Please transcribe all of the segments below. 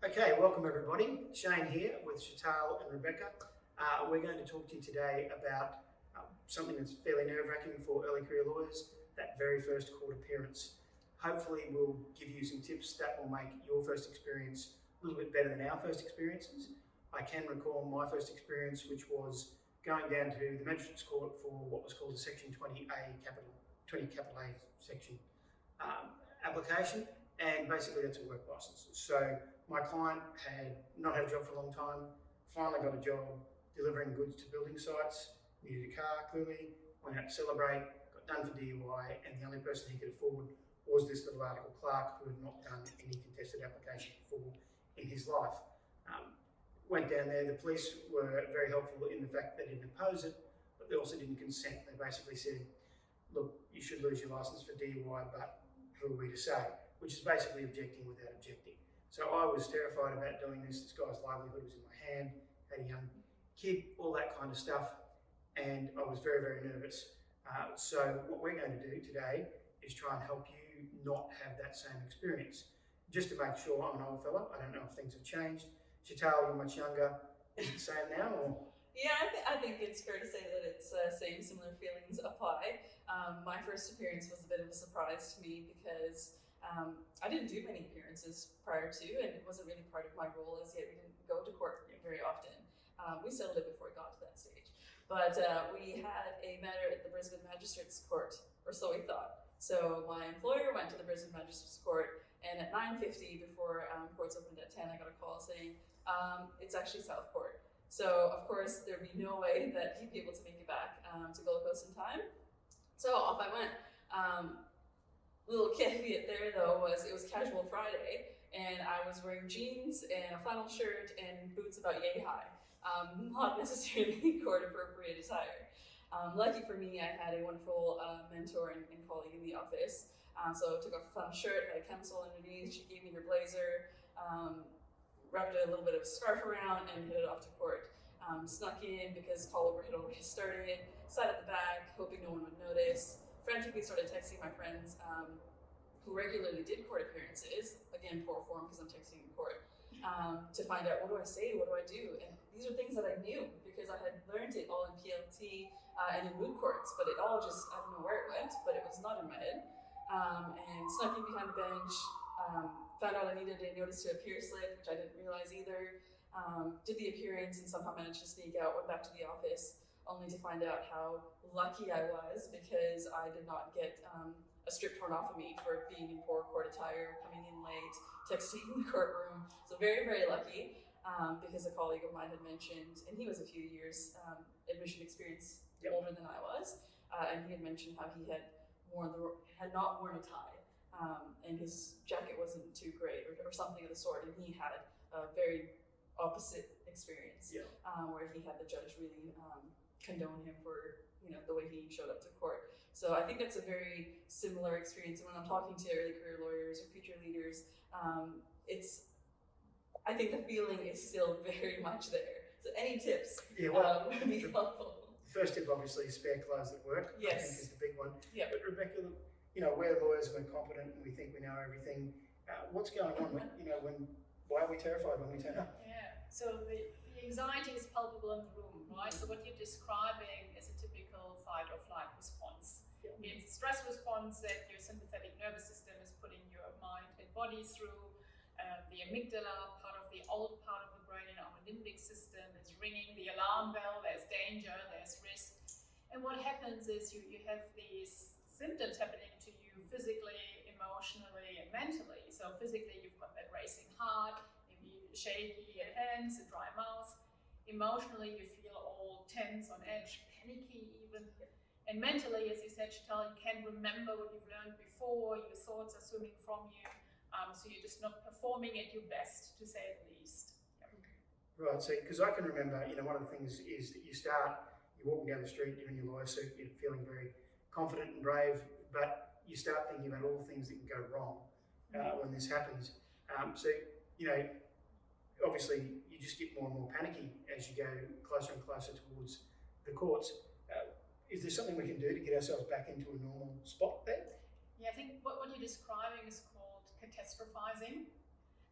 Okay, welcome everybody. Shane here with Sheetal and Rebecca. We're going to talk to you today about something that's fairly nerve-wracking for early career lawyers, that very first court appearance. Hopefully we'll give you some tips that will make your first experience a little bit better than our first experiences. I can recall my first experience, which was going down to the Magistrates Court for what was called a Section 20A capital A section application, and basically that's a work licence. So my client had not had a job for a long time, finally got a job delivering goods to building sites, needed a car clearly, went out to celebrate, got done for DUI, and the only person he could afford was this little article clerk who had not done any contested application before in his life. Went down there, the police were very helpful in the fact they didn't oppose it, but they also didn't consent. They basically said, look, you should lose your licence for DUI, but who are we to say? Which is basically objecting without objecting. So I was terrified about doing this. This guy's livelihood was in my hand, had a young kid, all that kind of stuff, and I was very, very nervous. So what we're going to do today is try and help you not have that same experience. Just to make sure, I'm an old fella, I don't know if things have changed. Sheetal, you're much younger. Is it the same now? Or? Yeah, I think it's fair to say that it's similar feelings apply. My first appearance was a bit of a surprise to me because I didn't do many appearances prior to, and it wasn't really part of my role as yet. We didn't go to court very often. We settled it before it got to that stage. But we had a matter at the Brisbane Magistrates Court, or so we thought. So my employer went to the Brisbane Magistrates Court, and at 9:50, before courts opened at 10, I got a call saying, it's actually South Court. So of course, there'd be no way that he'd be able to make it back to Gold Coast in time. So off I went. Little caveat there though was it was Casual Friday, and I was wearing jeans and a flannel shirt and boots about yay high. Not necessarily court appropriate attire. Lucky for me, I had a wonderful mentor and colleague in the office. So I took off a flannel shirt, had a camisole underneath. She gave me her blazer, wrapped a little bit of a scarf around, and headed off to court. Snuck in because call over had already started. Sat at the back, hoping no one would notice. Frantically started texting my friends who regularly did court appearances, again poor form because I'm texting in court, to find out what do I say, what do I do, and these are things that I knew because I had learned it all in PLT and in moot courts, but it all just, I don't know where it went, but it was not in my head. And snuck in behind the bench, found out I needed a notice to appear slip, which I didn't realize either, did the appearance and somehow managed to sneak out, went back to the office, only to find out how lucky I was because I did not get a strip torn off of me for being in poor court attire, coming in late, texting in the courtroom. So very, very lucky because a colleague of mine had mentioned, and he was a few years admission experience older than I was, and he had mentioned how he had not worn a tie, and his jacket wasn't too great or something of the sort, and he had a very opposite experience where he had the judge really condone him for the way he showed up to court. So I think that's a very similar experience. And when I'm talking to early career lawyers or future leaders, I think the feeling is still very much there. So any tips would be helpful. The first tip obviously is spare clothes that work. Yes. I think is the big one. Yeah. But Rebecca, we're lawyers and we're competent and we think we know everything. What's going on? Why are we terrified when we turn up? Yeah. So the anxiety is palpable in the room, right? So what you're describing is a typical fight or flight response. It's a stress response that your sympathetic nervous system is putting your mind and body through. The amygdala, part of the old part of the brain in our limbic system, is ringing the alarm bell. There's danger, there's risk. And what happens is you have these symptoms happening to you physically, emotionally, and mentally. So physically, you've got that racing heart, maybe shaky hands, a dry mouth. Emotionally, you feel all tense, on edge, panicky even. And mentally, as you said, Sheetal, you can't remember what you've learned before, your thoughts are swimming from you, so you're just not performing at your best, to say the least. Right, so because I can remember, one of the things is that you're walking down the street, you're in your lawyer suit, you're feeling very confident and brave, but you start thinking about all the things that can go wrong when this happens. So, obviously you just get more and more panicky as you go closer and closer towards the courts. Is there something we can do to get ourselves back into a normal spot there? Yeah, I think what you're describing is called catastrophizing.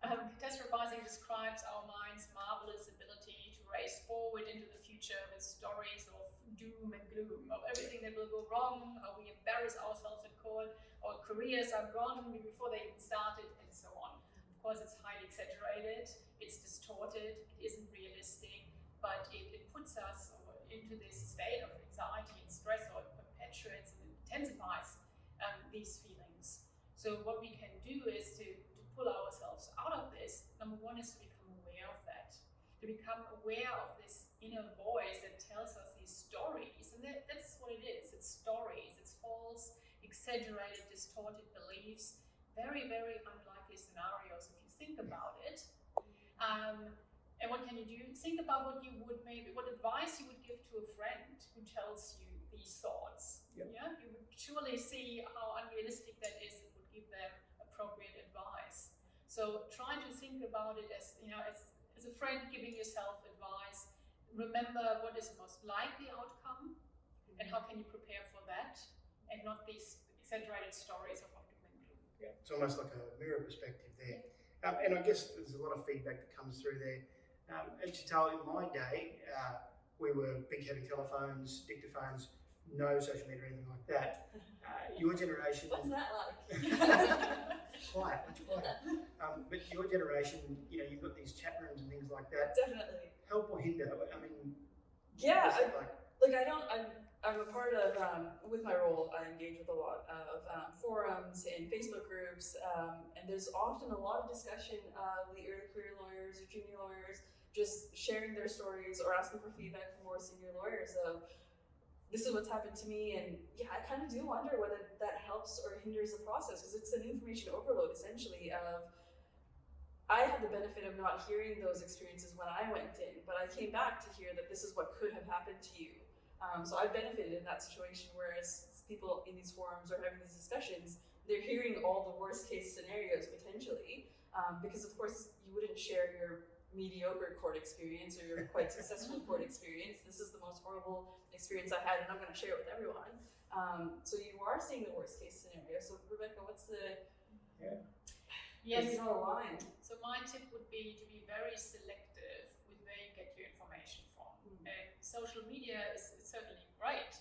Catastrophizing describes our mind's marvelous ability to race forward into the future with stories of doom and gloom, of everything that will go wrong, how we embarrass ourselves in court, our careers are gone before they even started, and so on. Of course, it's highly exaggerated, it's distorted, it isn't realistic, but it puts us into this state of anxiety and stress, or it perpetuates and intensifies these feelings. So what we can do is to pull ourselves out of this. Number one is to become aware of that, to become aware of this inner voice that tells us these stories, and that's what it is. It's stories, it's false, exaggerated, distorted beliefs, very, very unlikely scenarios if you think about it. And what can you do? Think about what advice you would give to a friend who tells you these thoughts. Yep. Yeah, you would surely see how unrealistic that is and would give them appropriate advice. So try to think about it as a friend giving yourself advice. Remember what is the most likely outcome, and how can you prepare for that, and not these exaggerated stories of doom and gloom. Yeah, it's almost like a mirror perspective there. And I guess there's a lot of feedback that comes through there. And Sheetal, in my day, we were big heavy telephones, dictaphones, no social media or anything like that. Your generation... What's that like? Quiet, much quieter. But your generation, you've got these chat rooms and things like that. Definitely. Help or hinder? I mean, yeah. what's it like? I'm a part of, with my role, I engage with a lot of forums and Facebook groups, and there's often a lot of discussion of the early career lawyers or junior lawyers just sharing their stories or asking for feedback from more senior lawyers of, this is what's happened to me, and yeah, I kind of do wonder whether that helps or hinders the process, because it's an information overload essentially of, I had the benefit of not hearing those experiences when I went in, but I came back to hear that this is what could have happened to you. So I benefited in that situation, whereas people in these forums are having these discussions, they're hearing all the worst case scenarios potentially, because of course you wouldn't share your mediocre court experience or your quite successful court experience. This is the most horrible experience I had, and I'm going to share it with everyone. So you are seeing the worst case scenario. So Rebecca, what's the Yes. line? So my tip would be to be very selective with where you get your information from. And social media is certainly great,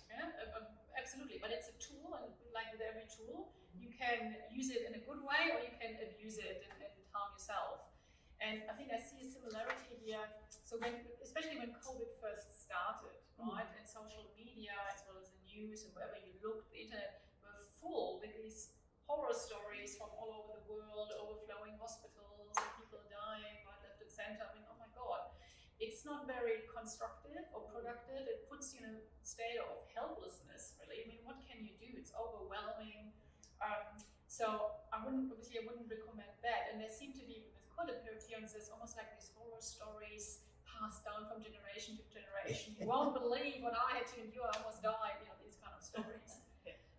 absolutely, but it's a tool, and like with every tool, you can use it in a good way or you can abuse it and harm yourself. And I think I see a similarity here. So especially when COVID first started, right, and social media as well as the news and wherever you look, the internet were full with these horror stories from all over the world, overflowing hospitals and people dying right, left and center. I mean, oh my God. It's not very constructive or productive. It puts you in a state of helplessness, really. I mean, what can you do? It's overwhelming. So I wouldn't recommend that. And there seem to be, with court appearances, almost like these horror stories passed down from generation to generation. You won't believe what I had to endure. I almost died, these kind of stories.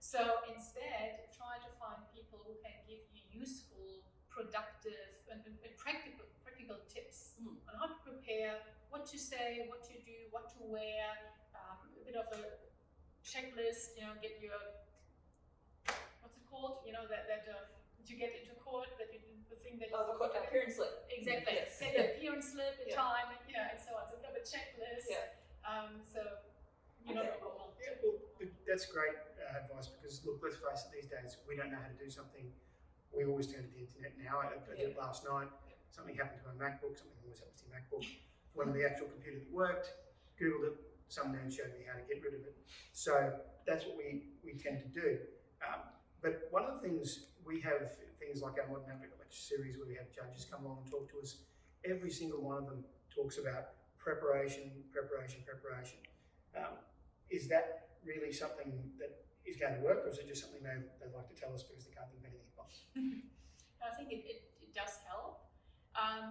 So instead, try to find people who can give you useful, productive, and practical tips on how to prepare, what to say, what to do, what to wear, a bit of a checklist, get your, what's it called? That you get into court, the thing that the court appearance slip. Exactly. Yes. Get the appearance slip, the time, and so on. So a bit of a checklist. Yeah. Well, that's great advice, because look, let's face it, these days we don't know how to do something. We always turn to the internet now. I did it last night. Something happened to my MacBook. Something always happens to your MacBook. When the actual computer that worked, Googled it. Some man showed me how to get rid of it. So that's what we tend to do. But one of the things, we have things like our Modern Advocate lecture series where we have judges come along and talk to us. Every single one of them talks about preparation. Is that really something that is going to work, or is it just something they like to tell us because they can't think of anything else? I think it does help.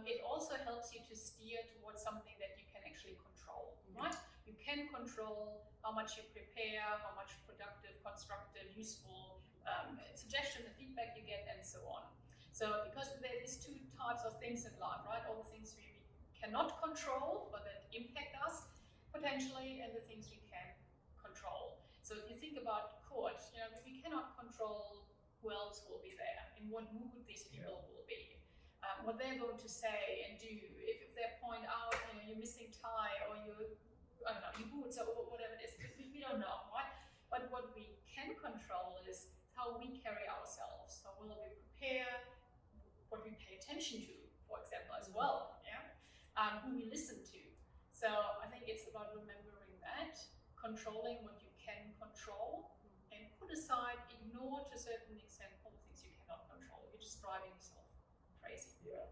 It also helps you to steer towards something that you can actually control, right? You can control how much you prepare, how much productive, constructive, useful suggestions and feedback you get, and so on. So because there are these two types of things in life, right? All the things we cannot control, but that impact us potentially, and the things we can control. So if you think about court, we cannot control who else will be there, in what mood these people will be. what they're going to say and do. If they point out, you're missing tie or your boots or whatever it is, we don't know, right? But what we can control is how we carry ourselves. So will we prepare, what we pay attention to, for example, as well, who we listen to. So I think it's about remembering that, controlling what you can control, and put aside, ignore to a certain extent all the things you cannot control. You're just driving yourself crazy. Yeah,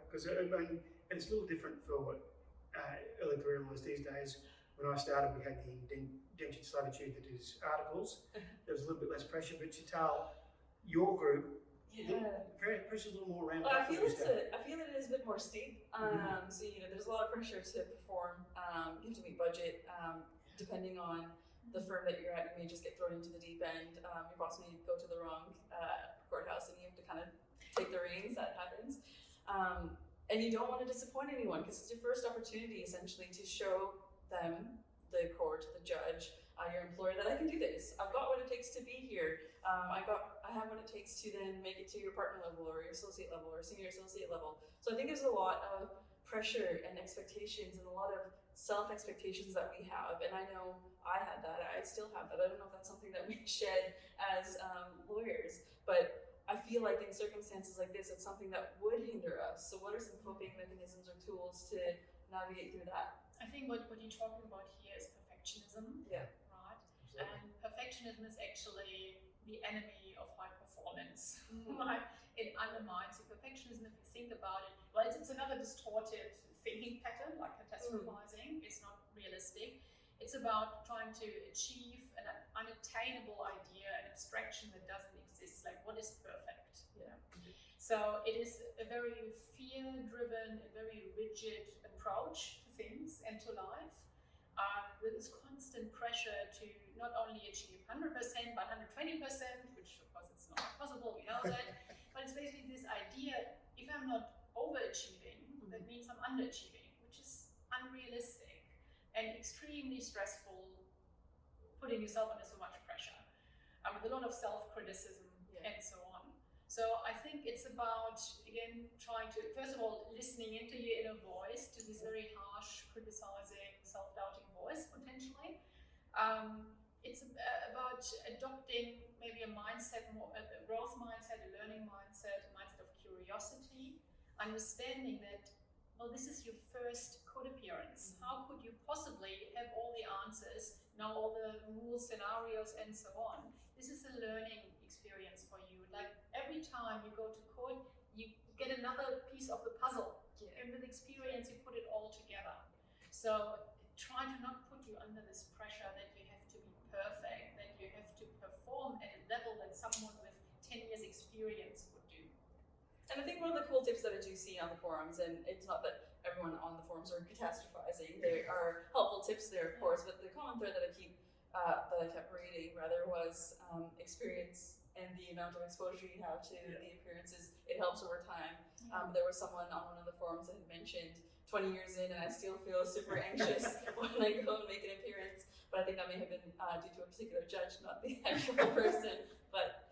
because and it's a little different for early career lawyers these days. When I started, we had the indentured servitude that is articles. There was a little bit less pressure, but Sheetal, your group, pressure's a little more ramped up. I feel it is a bit more steep. So there's a lot of pressure to perform. You have to meet budget. Depending on the firm that you're at, you may just get thrown into the deep end. Your boss may go to the wrong courthouse, and you have to kind of take the reins. That happens. And you don't want to disappoint anyone because it's your first opportunity, essentially, to show them, the court, the judge, your employer, that I can do this. I've got what it takes to be here. I have what it takes to then make it to your partner level or your associate level or senior associate level. So I think there's a lot of pressure and expectations and a lot of self-expectations that we have. And I know I had that. I still have that. I don't know if that's something that we shed as lawyers, but I feel like in circumstances like this, it's something that would hinder us. So what are some coping mechanisms or tools to navigate through that? I think what you're talking about here is perfectionism. Yeah. Right? Absolutely. And perfectionism is actually the enemy of high performance. Right? It undermines your perfectionism. If you think about it, well, it's another distorted thinking pattern, like catastrophizing. It's not realistic. It's about trying to achieve an unattainable idea, an abstraction that doesn't exist, like what is perfect. Yeah. So it is a very fear-driven, a very rigid approach to things and to life, with this constant pressure to not only achieve 100% but 120%, which of course it's not possible, we know that, but it's basically this idea, if I'm not overachieving, that means I'm underachieving, which is unrealistic and extremely stressful, putting yourself under so much pressure, with a lot of self-criticism and so on. So I think it's about, again, trying to, first of all, listening into your inner voice, to this very harsh, criticizing, self-doubting voice, potentially. It's about adopting maybe a mindset, a growth mindset, a learning mindset, a mindset of curiosity, understanding that, well, this is your first court appearance. How could you possibly have all the answers, know all the rules, scenarios, and so on? This is a learning experience for you. Like every time you go to court, you get another piece of the puzzle. And with experience, you put it all together. So try to not put you under this pressure that you have to be perfect, that you have to perform at a level that someone with 10 years experience would do. And I think one of the cool tips that I do see on the forums, and it's not that everyone on the forums are catastrophizing, there are helpful tips there, of course, but the common thread that I kept reading was experience and the amount of exposure you have to the appearances. It helps over time. There was someone on one of the forums that had mentioned 20 years in and I still feel super anxious when I go and make an appearance, but I think that may have been due to a particular judge, not the actual person. But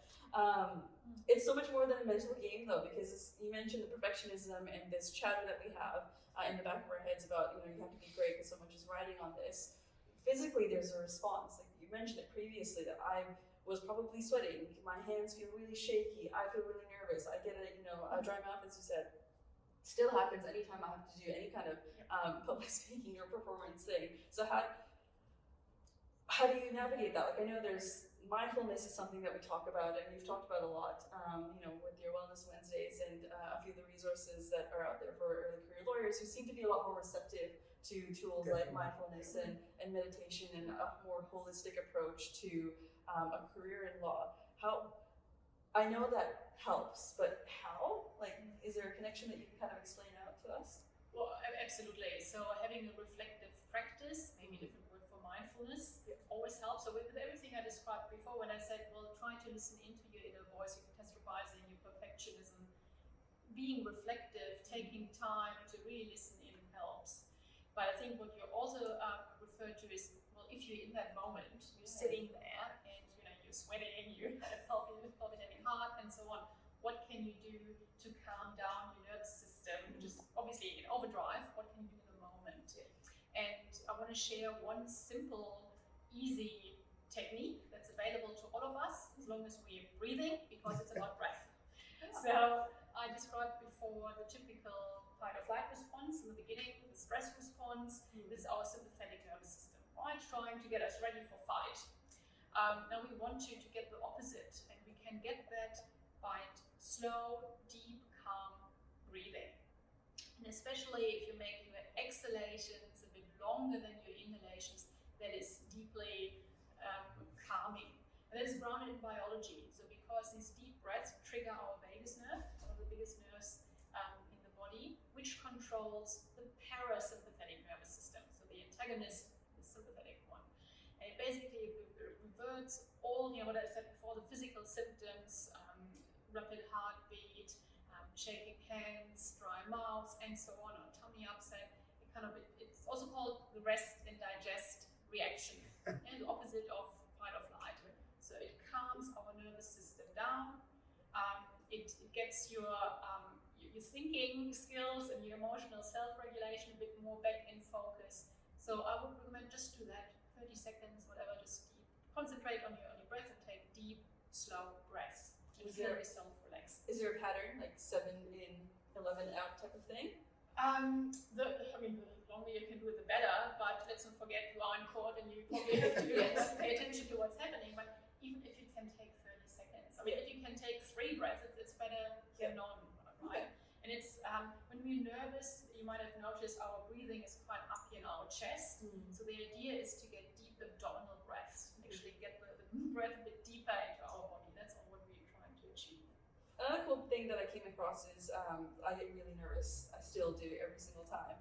it's so much more than a mental game though, because you mentioned the perfectionism and this chatter that we have in the back of our heads about, you have to be great because so much is riding on this. Physically, there's a response. Like you mentioned it previously, that I was probably sweating. My hands feel really shaky. I feel really nervous. I get a dry mouth, as you said. Still happens anytime I have to do any kind of public speaking or performance thing. So how do you navigate that? Like I know there's mindfulness is something that we talk about, and you've talked about a lot, with your Wellness Wednesdays and a few of the resources that are out there for early career lawyers who seem to be a lot more receptive to tools like mindfulness and meditation and a more holistic approach to a career in law. I know that helps, but how? Like, is there a connection that you can kind of explain out to us? Well, absolutely. So having a reflective practice, maybe a different word for mindfulness, always helps. So with everything I described before, when I said, well, try to listen into your inner voice, your catastrophizing, your perfectionism, being reflective, taking time to really listen in helps. But I think what you also referred to is, well, if you're in that moment, you're sitting there and you're sweating, you're palpitating heart and so on, what can you do to calm down your nervous system, which is obviously in overdrive. What can you do in the moment? And I want to share one simple, easy technique that's available to all of us as long as we're breathing, because it's about breath. So I described before the typical fight or flight response in the beginning, the stress response. This is our sympathetic nervous system, right? Trying to get us ready for fight. Now we want you to get the opposite, and we can get that by slow, deep, calm breathing. And especially if you make your exhalations a bit longer than your inhalations, that is deeply calming. And that is grounded in biology. So because these deep breaths trigger our vagus nerve, one of the biggest nerves in the body, which controls the parasympathetic nervous system. So the antagonist, the sympathetic one. And it basically reverts all, what I said before, the physical symptoms, rapid heartbeat, shaking hands, dry mouth, and so on, or tummy upset. It's also called the rest and digest reaction, and the opposite of fight or flight. So it calms our nervous system down. It gets your thinking skills and your emotional self-regulation a bit more back in focus. So I would recommend just do that, 30 seconds, whatever, just concentrate on your breath and take deep, slow breaths. It's very self-relaxed. Is there a pattern, like 7 in, 11 out type of thing? The longer you can do it, the better, but let's not forget you are in court and you probably have to pay attention to what's happening. But even if you can take 30 seconds, if you can take 3 breaths, it's better than none, right? And it's, when we're nervous, you might have noticed our breathing is quite up in our chest. So the idea is to get deep abdominal breaths, and actually get the breath a bit deeper into our body. That's all what we're trying to achieve. Another cool thing that I came across is I get really nervous. I still do every single time.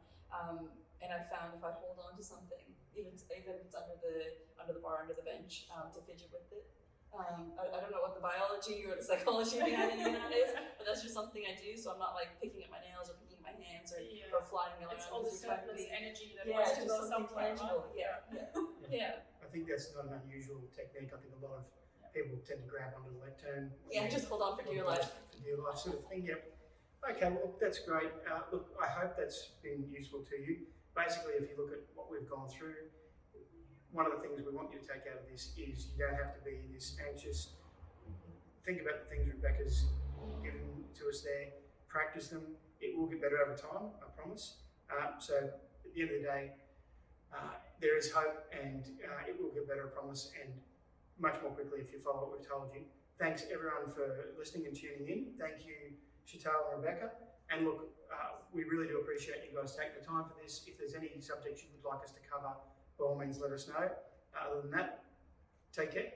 And I found if I hold on to something, even if it's under the bar, under the bench, to fidget with it. I don't know what the biology or the psychology behind that is, but that's just something I do. So I'm not like picking at my nails or picking at my hands or flying around. It's all the surplus energy that wants to go somewhere. Tangible. Right? Yeah. I think that's not an unusual technique. I think a lot of people tend to grab onto the lectern. Yeah, just hold on for dear life. For dear life sort of thing, yep. Okay, well, that's great. Look, I hope that's been useful to you. Basically, if you look at what we've gone through, one of the things we want you to take out of this is you don't have to be this anxious. Think about the things Rebecca's given to us there. Practice them. It will get better over time, I promise. So at the end of the day, there is hope, and it will get better, I promise, and much more quickly if you follow what we've told you. Thanks everyone for listening and tuning in. Thank you, Sheetal and Rebecca. And look, we really do appreciate you guys taking the time for this. If there's any subjects you would like us to cover, by all means let us know. Other than that, take care.